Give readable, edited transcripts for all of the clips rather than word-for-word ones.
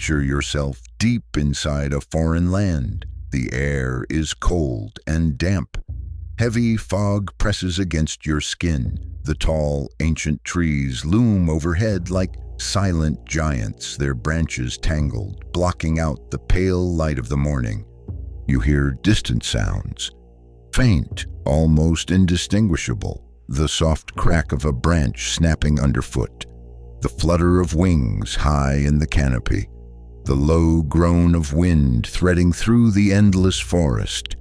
Picture yourself deep inside a foreign land. The air is cold and damp. Heavy fog presses against your skin. The tall, ancient trees loom overhead like silent giants, their branches tangled, blocking out the pale light of the morning. You hear distant sounds, faint, almost indistinguishable, the soft crack of a branch snapping underfoot, the flutter of wings high in the canopy, the low groan of wind threading through the endless forest.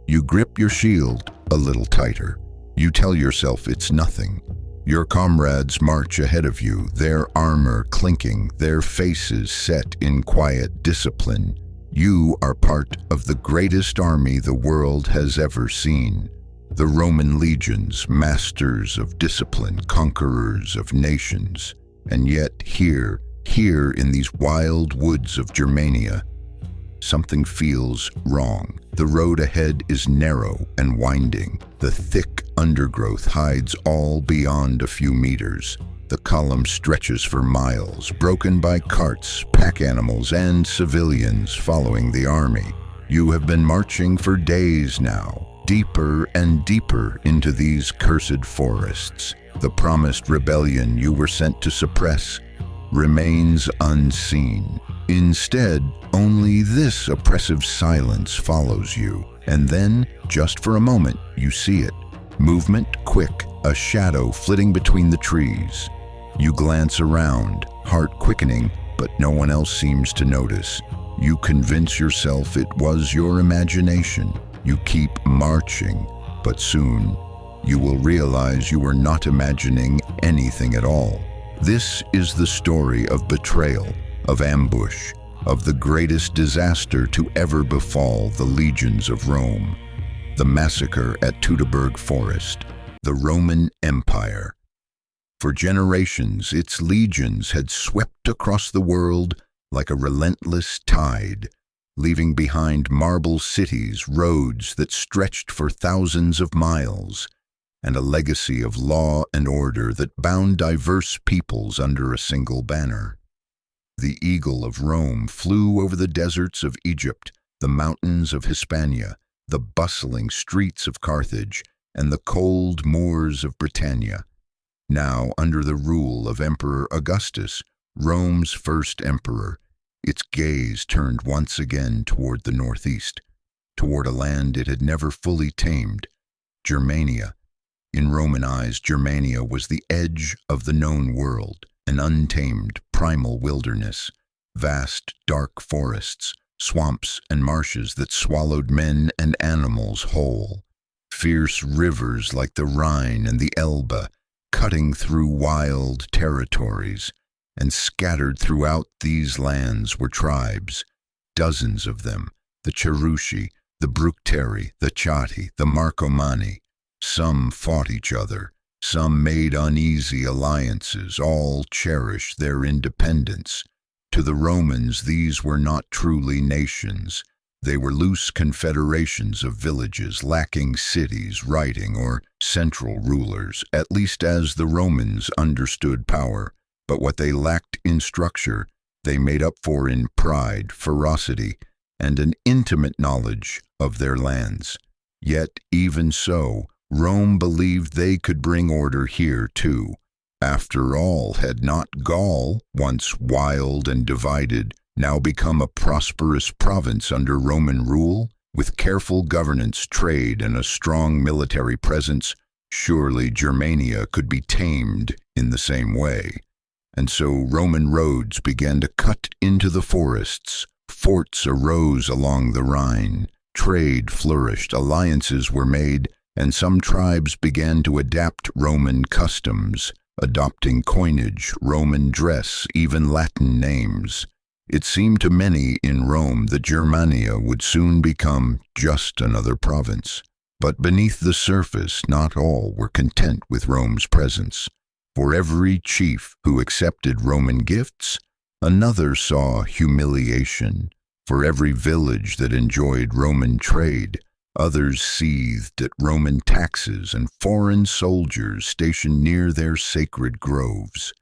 You grip your shield a little tighter. You tell yourself it's nothing. Your comrades march ahead of you, their armor clinking, their faces set in quiet discipline. You are part of the greatest army the world has ever seen. The Roman legions, masters of discipline, conquerors of nations. And yet here in these wild woods of Germania, something feels wrong. The road ahead is narrow and winding. The thick undergrowth hides all beyond a few meters. The column stretches for miles, broken by carts, pack animals, and civilians following the army. You have been marching for days now, deeper and deeper into these cursed forests. The promised rebellion you were sent to suppress remains unseen. Instead, only this oppressive silence follows you. And then, just for a moment, you see it. Movement quick, a shadow flitting between the trees. You glance around, heart quickening, but no one else seems to notice. You convince yourself it was your imagination. You keep marching, but soon you will realize you are not imagining anything at all. This is the story of betrayal, of ambush, of the greatest disaster to ever befall the legions of Rome. The massacre at Teutoburg Forest, the Roman Empire. For generations, its legions had swept across the world like a relentless tide, leaving behind marble cities, roads that stretched for thousands of miles, and a legacy of law and order that bound diverse peoples under a single banner. The eagle of Rome flew over the deserts of Egypt, the mountains of Hispania, the bustling streets of Carthage, and the cold moors of Britannia. Now, under the rule of Emperor Augustus, Rome's first emperor, its gaze turned once again toward the northeast, toward a land it had never fully tamed, Germania. In Roman eyes, Germania was the edge of the known world, an untamed, primal wilderness, vast, dark forests, swamps and marshes that swallowed men and animals whole, fierce rivers like the Rhine and the Elbe, cutting through wild territories, and scattered throughout these lands were tribes, dozens of them, the Cherusci, the Bructeri, the Chatti, the Marcomanni. Some fought each other, some made uneasy alliances, all cherished their independence. To the Romans, these were not truly nations. They were loose confederations of villages lacking cities, writing, or central rulers, at least as the Romans understood power. But what they lacked in structure, they made up for in pride, ferocity, and an intimate knowledge of their lands. Yet, even so, Rome believed they could bring order here too. After all, had not Gaul, once wild and divided, now become a prosperous province under Roman rule? With careful governance, trade, and a strong military presence, surely Germania could be tamed in the same way. And so Roman roads began to cut into the forests, forts arose along the Rhine, trade flourished, alliances were made, and some tribes began to adapt Roman customs, adopting coinage, Roman dress, even Latin names. It seemed to many in Rome that Germania would soon become just another province. But beneath the surface, not all were content with Rome's presence. For every chief who accepted Roman gifts, another saw humiliation. For every village that enjoyed Roman trade, others seethed at Roman taxes and foreign soldiers stationed near their sacred groves.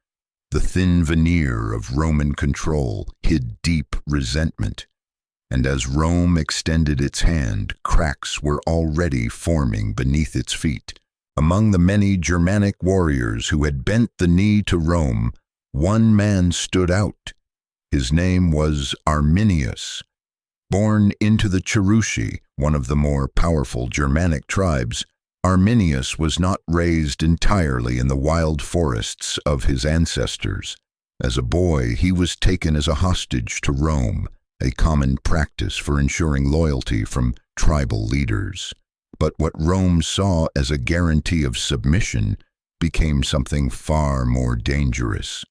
The thin veneer of Roman control hid deep resentment, and as Rome extended its hand, cracks were already forming beneath its feet. Among the many Germanic warriors who had bent the knee to Rome, one man stood out. His name was Arminius. Born into the Cherushi, one of the more powerful Germanic tribes, Arminius was not raised entirely in the wild forests of his ancestors. As a boy, he was taken as a hostage to Rome, a common practice for ensuring loyalty from tribal leaders. But what Rome saw as a guarantee of submission became something far more dangerous.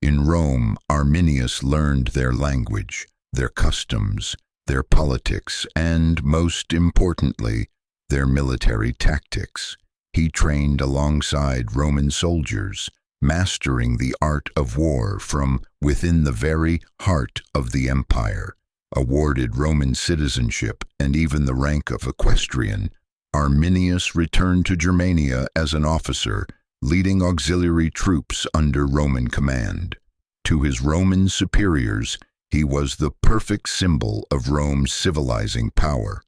In Rome, Arminius learned their language, their customs, their politics, and, most importantly, their military tactics. He trained alongside Roman soldiers, mastering the art of war from within the very heart of the empire. Awarded Roman citizenship and even the rank of equestrian, Arminius returned to Germania as an officer, leading auxiliary troops under Roman command. To his Roman superiors, he was the perfect symbol of Rome's civilizing power.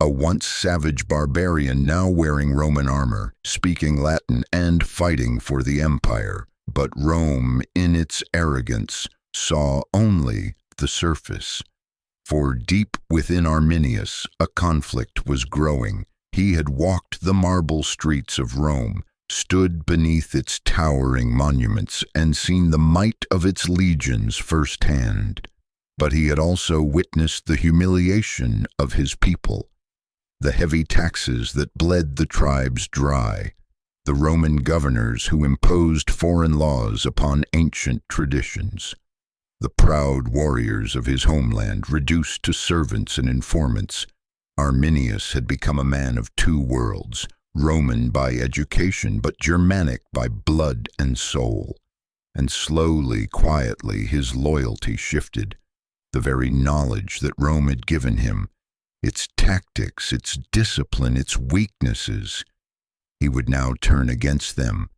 A once savage barbarian now wearing Roman armor, speaking Latin and fighting for the empire. But Rome, in its arrogance, saw only the surface. For deep within Arminius, a conflict was growing. He had walked the marble streets of Rome, stood beneath its towering monuments, and seen the might of its legions firsthand. But he had also witnessed the humiliation of his people, the heavy taxes that bled the tribes dry, the Roman governors who imposed foreign laws upon ancient traditions, the proud warriors of his homeland reduced to servants and informants. Arminius had become a man of two worlds, Roman by education, but Germanic by blood and soul. And slowly, quietly, his loyalty shifted. The very knowledge that Rome had given him, its tactics, its discipline, its weaknesses, he would now turn against them.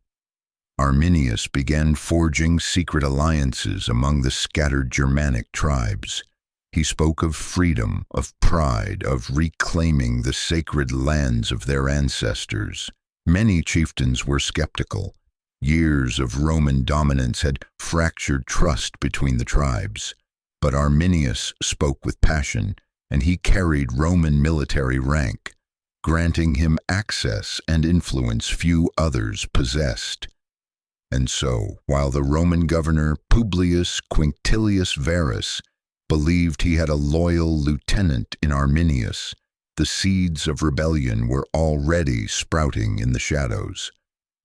Arminius began forging secret alliances among the scattered Germanic tribes. He spoke of freedom, of pride, of reclaiming the sacred lands of their ancestors. Many chieftains were skeptical. Years of Roman dominance had fractured trust between the tribes. But Arminius spoke with passion, and he carried Roman military rank, granting him access and influence few others possessed. And so, while the Roman governor Publius Quinctilius Varus believed he had a loyal lieutenant in Arminius, the seeds of rebellion were already sprouting in the shadows.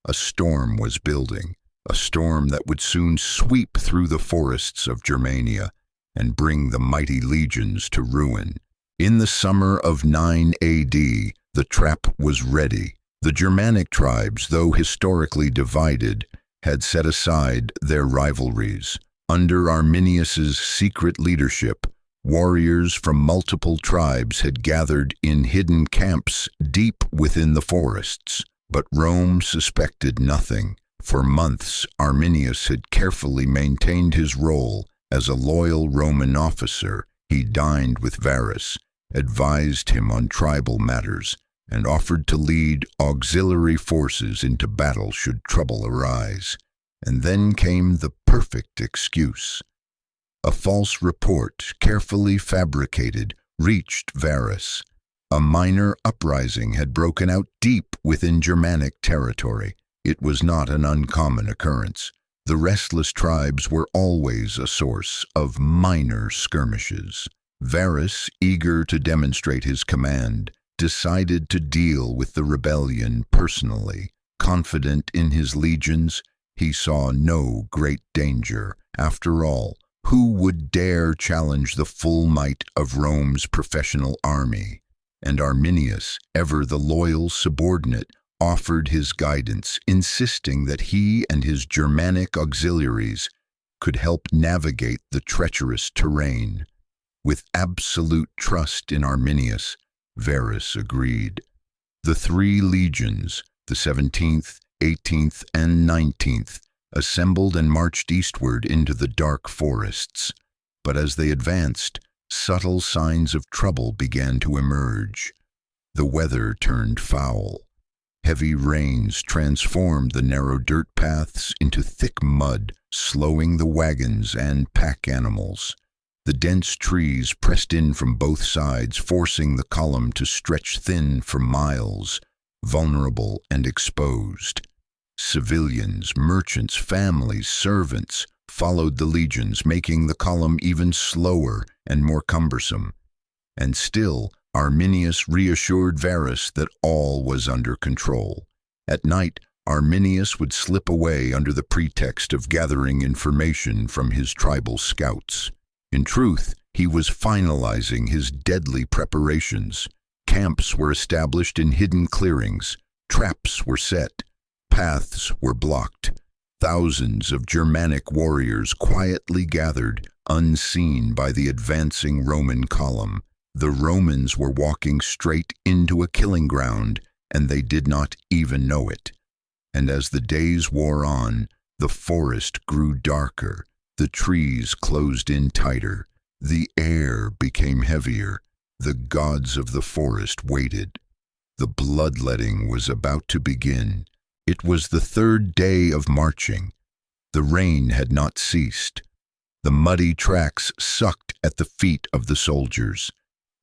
A storm was building, a storm that would soon sweep through the forests of Germania and bring the mighty legions to ruin. In the summer of 9 AD, the trap was ready. The Germanic tribes, though historically divided, had set aside their rivalries. Under Arminius's secret leadership, warriors from multiple tribes had gathered in hidden camps deep within the forests. But Rome suspected nothing. For months, Arminius had carefully maintained his role as a loyal Roman officer. He dined with Varus, advised him on tribal matters, and offered to lead auxiliary forces into battle should trouble arise. And then came the perfect excuse. A false report, carefully fabricated, reached Varus. A minor uprising had broken out deep within Germanic territory. It was not an uncommon occurrence. The restless tribes were always a source of minor skirmishes. Varus, eager to demonstrate his command, decided to deal with the rebellion personally. Confident in his legions, he saw no great danger. After all, who would dare challenge the full might of Rome's professional army? And Arminius, ever the loyal subordinate, offered his guidance, insisting that he and his Germanic auxiliaries could help navigate the treacherous terrain. With absolute trust in Arminius, Varus agreed. The three legions, the 17th, 18th, and 19th, assembled and marched eastward into the dark forests. But as they advanced, subtle signs of trouble began to emerge. The weather turned foul. Heavy rains transformed the narrow dirt paths into thick mud, slowing the wagons and pack animals. The dense trees pressed in from both sides, forcing the column to stretch thin for miles, vulnerable and exposed. Civilians, merchants, families, servants followed the legions, making the column even slower and more cumbersome. And still, Arminius reassured Varus that all was under control. At night, Arminius would slip away under the pretext of gathering information from his tribal scouts. In truth, he was finalizing his deadly preparations. Camps were established in hidden clearings, traps were set, paths were blocked. Thousands of Germanic warriors quietly gathered, unseen by the advancing Roman column. The Romans were walking straight into a killing ground, and they did not even know it. And as the days wore on, the forest grew darker, the trees closed in tighter, the air became heavier. The gods of the forest waited. The bloodletting was about to begin. It was the third day of marching. The rain had not ceased. The muddy tracks sucked at the feet of the soldiers.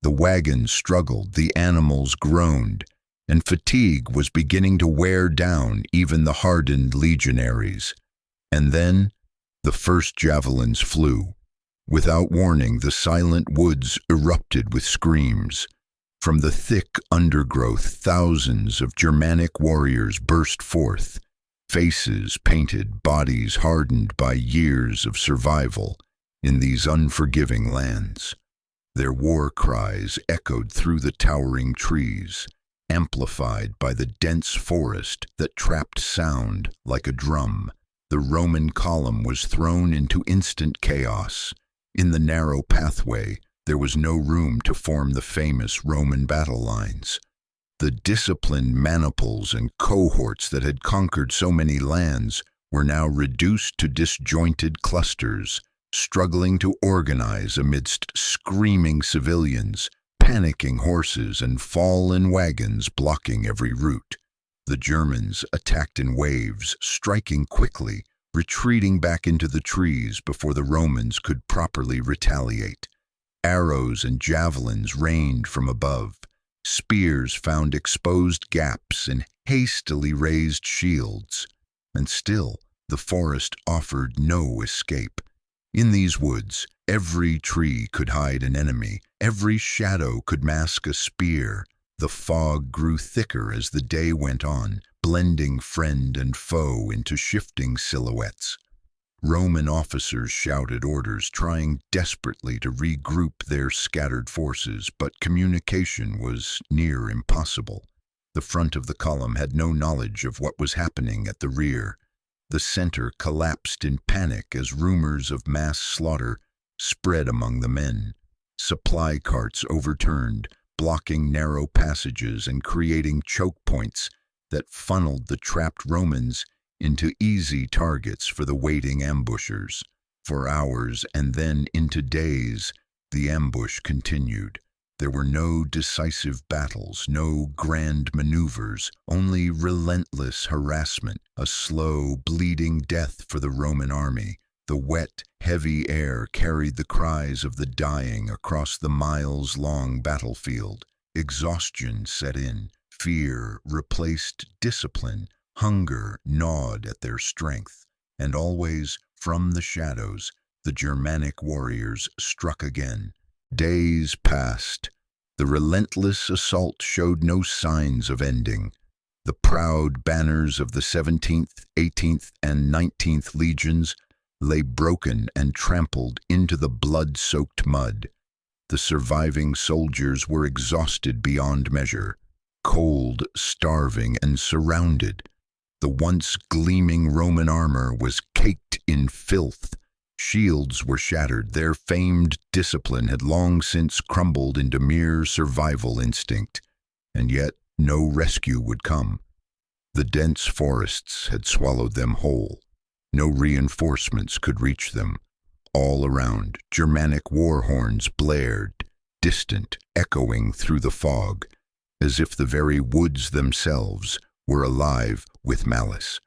The wagons struggled, the animals groaned, and fatigue was beginning to wear down even the hardened legionaries. And then, the first javelins flew. Without warning, the silent woods erupted with screams. From the thick undergrowth, thousands of Germanic warriors burst forth, faces painted, bodies hardened by years of survival in these unforgiving lands. Their war cries echoed through the towering trees, amplified by the dense forest that trapped sound like a drum. The Roman column was thrown into instant chaos. In the narrow pathway, there was no room to form the famous Roman battle lines. The disciplined maniples and cohorts that had conquered so many lands were now reduced to disjointed clusters, struggling to organize amidst screaming civilians, panicking horses, and fallen wagons blocking every route. The Germans attacked in waves, striking quickly, retreating back into the trees before the Romans could properly retaliate. Arrows and javelins rained from above. Spears found exposed gaps in hastily raised shields. And still, the forest offered no escape. In these woods, every tree could hide an enemy, every shadow could mask a spear. The fog grew thicker as the day went on, blending friend and foe into shifting silhouettes. Roman officers shouted orders, trying desperately to regroup their scattered forces, but communication was near impossible. The front of the column had no knowledge of what was happening at the rear. The center collapsed in panic as rumors of mass slaughter spread among the men. Supply carts overturned, blocking narrow passages and creating choke points that funneled the trapped Romans into easy targets for the waiting ambushers. For hours and then into days, the ambush continued. There were no decisive battles, no grand maneuvers, only relentless harassment, a slow, bleeding death for the Roman army. The wet, heavy air carried the cries of the dying across the miles-long battlefield. Exhaustion set in. Fear replaced discipline. Hunger gnawed at their strength. And always, from the shadows, the Germanic warriors struck again. Days passed. The relentless assault showed no signs of ending. The proud banners of the 17th, 18th, and 19th legions lay broken and trampled into the blood-soaked mud. The surviving soldiers were exhausted beyond measure, cold, starving, and surrounded. The once gleaming Roman armor was caked in filth. Shields were shattered. Their famed discipline had long since crumbled into mere survival instinct. And yet no rescue would come. The dense forests had swallowed them whole. No reinforcements could reach them. All around, Germanic war horns blared, distant, echoing through the fog, as if the very woods themselves were alive with malice.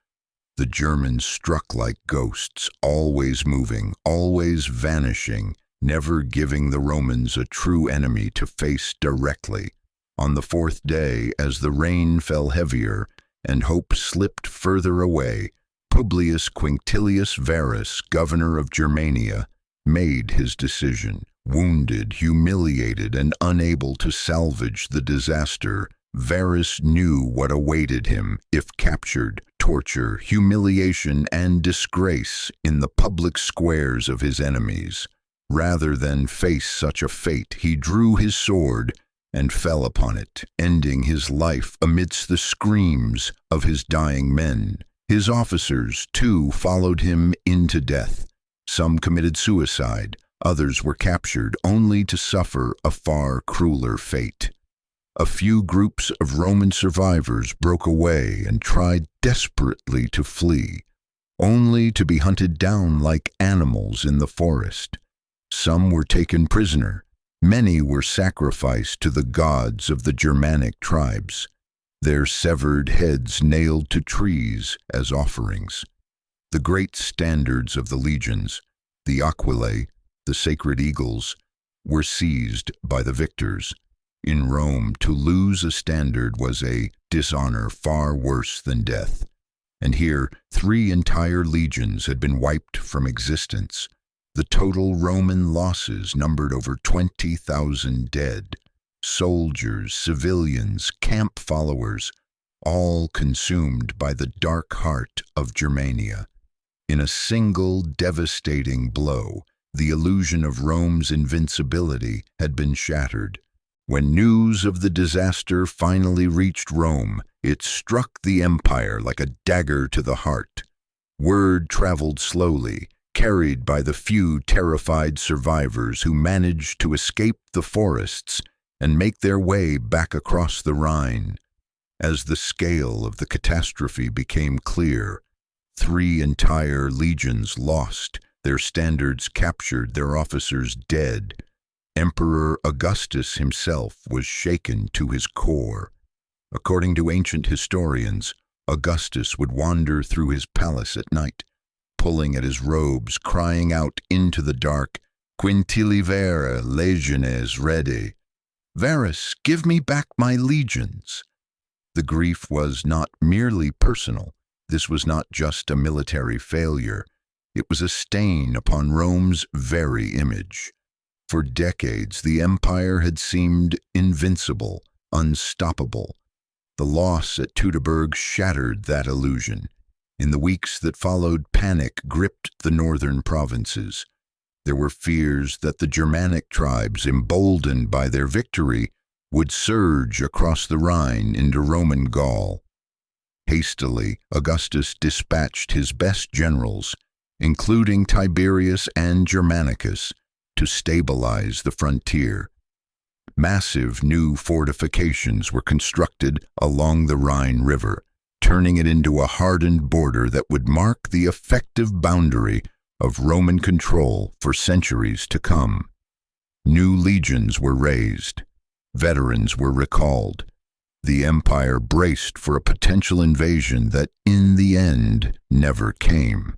The Germans struck like ghosts, always moving, always vanishing, never giving the Romans a true enemy to face directly. On the fourth day, as the rain fell heavier and hope slipped further away, Publius Quinctilius Varus, governor of Germania, made his decision. Wounded, humiliated, and unable to salvage the disaster, Varus knew what awaited him if captured: torture, humiliation, and disgrace in the public squares of his enemies. Rather than face such a fate, he drew his sword and fell upon it, ending his life amidst the screams of his dying men. His officers, too, followed him into death. Some committed suicide, others were captured only to suffer a far crueler fate. A few groups of Roman survivors broke away and tried desperately to flee, only to be hunted down like animals in the forest. Some were taken prisoner. Many were sacrificed to the gods of the Germanic tribes, their severed heads nailed to trees as offerings. The great standards of the legions, the aquilae, the sacred eagles, were seized by the victors. In Rome, to lose a standard was a dishonor far worse than death. And here, 3 entire legions had been wiped from existence. The total Roman losses numbered over 20,000 dead. Soldiers, civilians, camp followers, all consumed by the dark heart of Germania. In a single devastating blow, the illusion of Rome's invincibility had been shattered. When news of the disaster finally reached Rome, it struck the empire like a dagger to the heart. Word traveled slowly, carried by the few terrified survivors who managed to escape the forests and make their way back across the Rhine. As the scale of the catastrophe became clear, 3 entire legions lost, their standards captured, their officers dead. Emperor Augustus himself was shaken to his core. According to ancient historians, Augustus would wander through his palace at night, pulling at his robes, crying out into the dark, "Quintilivere legiones rede." "Varus, give me back my legions." The grief was not merely personal. This was not just a military failure. It was a stain upon Rome's very image. For decades, the empire had seemed invincible, unstoppable. The loss at Teutoburg shattered that illusion. In the weeks that followed, panic gripped the northern provinces. There were fears that the Germanic tribes, emboldened by their victory, would surge across the Rhine into Roman Gaul. Hastily, Augustus dispatched his best generals, including Tiberius and Germanicus, to stabilize the frontier. Massive new fortifications were constructed along the Rhine River, turning it into a hardened border that would mark the effective boundary of Roman control for centuries to come. New legions were raised. Veterans were recalled. The empire braced for a potential invasion that, in the end, never came.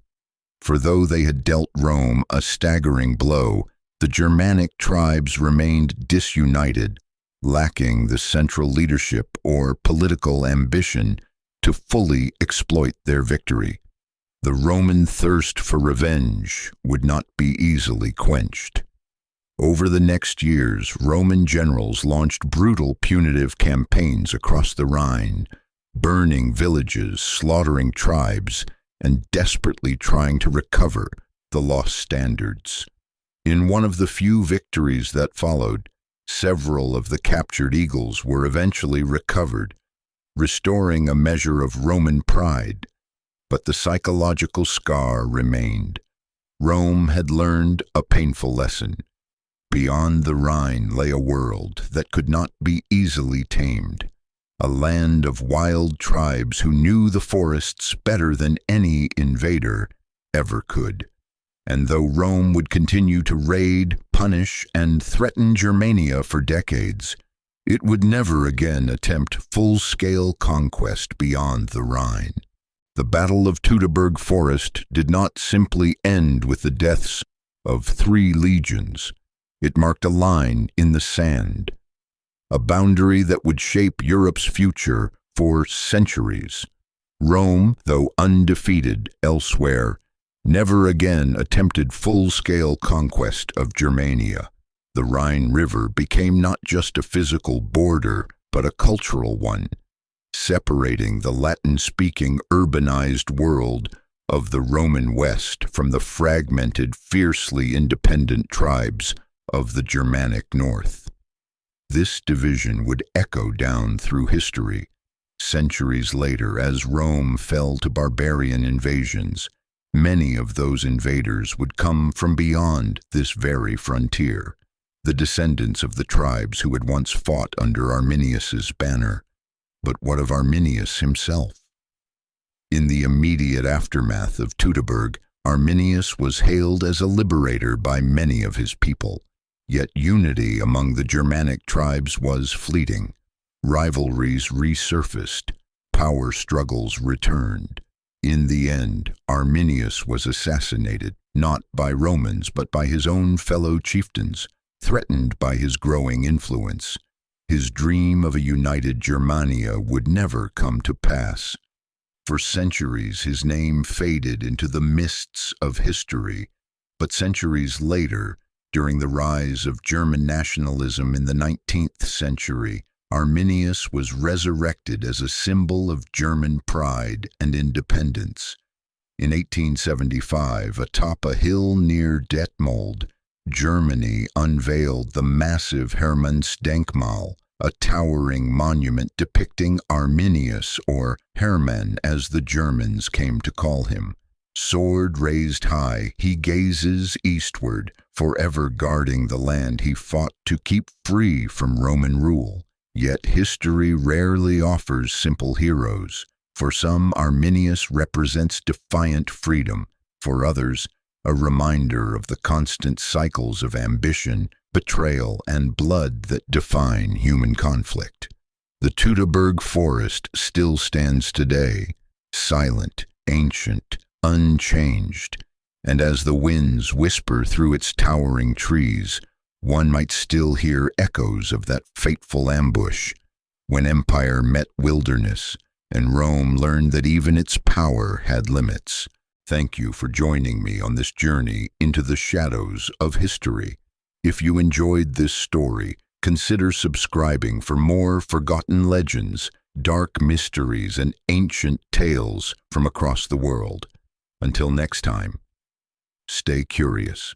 For though they had dealt Rome a staggering blow, the Germanic tribes remained disunited, lacking the central leadership or political ambition to fully exploit their victory. The Roman thirst for revenge would not be easily quenched. Over the next years, Roman generals launched brutal punitive campaigns across the Rhine, burning villages, slaughtering tribes, and desperately trying to recover the lost standards. In one of the few victories that followed, several of the captured eagles were eventually recovered, restoring a measure of Roman pride. But the psychological scar remained. Rome had learned a painful lesson. Beyond the Rhine lay a world that could not be easily tamed, a land of wild tribes who knew the forests better than any invader ever could. And though Rome would continue to raid, punish, and threaten Germania for decades, it would never again attempt full-scale conquest beyond the Rhine. The Battle of Teutoburg Forest did not simply end with the deaths of 3 legions. It marked a line in the sand, a boundary that would shape Europe's future for centuries. Rome, though undefeated elsewhere, never again attempted full-scale conquest of Germania. The Rhine River became not just a physical border, but a cultural one, separating the Latin-speaking urbanized world of the Roman West from the fragmented, fiercely independent tribes of the Germanic North. This division would echo down through history. Centuries later, as Rome fell to barbarian invasions, many of those invaders would come from beyond this very frontier, the descendants of the tribes who had once fought under Arminius's banner. But what of Arminius himself? In the immediate aftermath of Teutoburg, Arminius was hailed as a liberator by many of his people. Yet unity among the Germanic tribes was fleeting. Rivalries resurfaced. Power struggles returned. In the end, Arminius was assassinated, not by Romans but by his own fellow chieftains, threatened by his growing influence. His dream of a united Germania would never come to pass. For centuries, his name faded into the mists of history, but centuries later, during the rise of German nationalism in the 19th century, Arminius was resurrected as a symbol of German pride and independence. In 1875, atop a hill near Detmold, Germany unveiled the massive Hermannsdenkmal, a towering monument depicting Arminius, or Hermann as the Germans came to call him. Sword raised high, he gazes eastward, forever guarding the land he fought to keep free from Roman rule. Yet history rarely offers simple heroes. For some, Arminius represents defiant freedom. For others, a reminder of the constant cycles of ambition, betrayal, and blood that define human conflict. The Teutoburg Forest still stands today, silent, ancient, unchanged, and as the winds whisper through its towering trees, one might still hear echoes of that fateful ambush, when empire met wilderness, and Rome learned that even its power had limits. Thank you for joining me on this journey into the shadows of history. If you enjoyed this story, consider subscribing for more forgotten legends, dark mysteries, and ancient tales from across the world. Until next time, stay curious.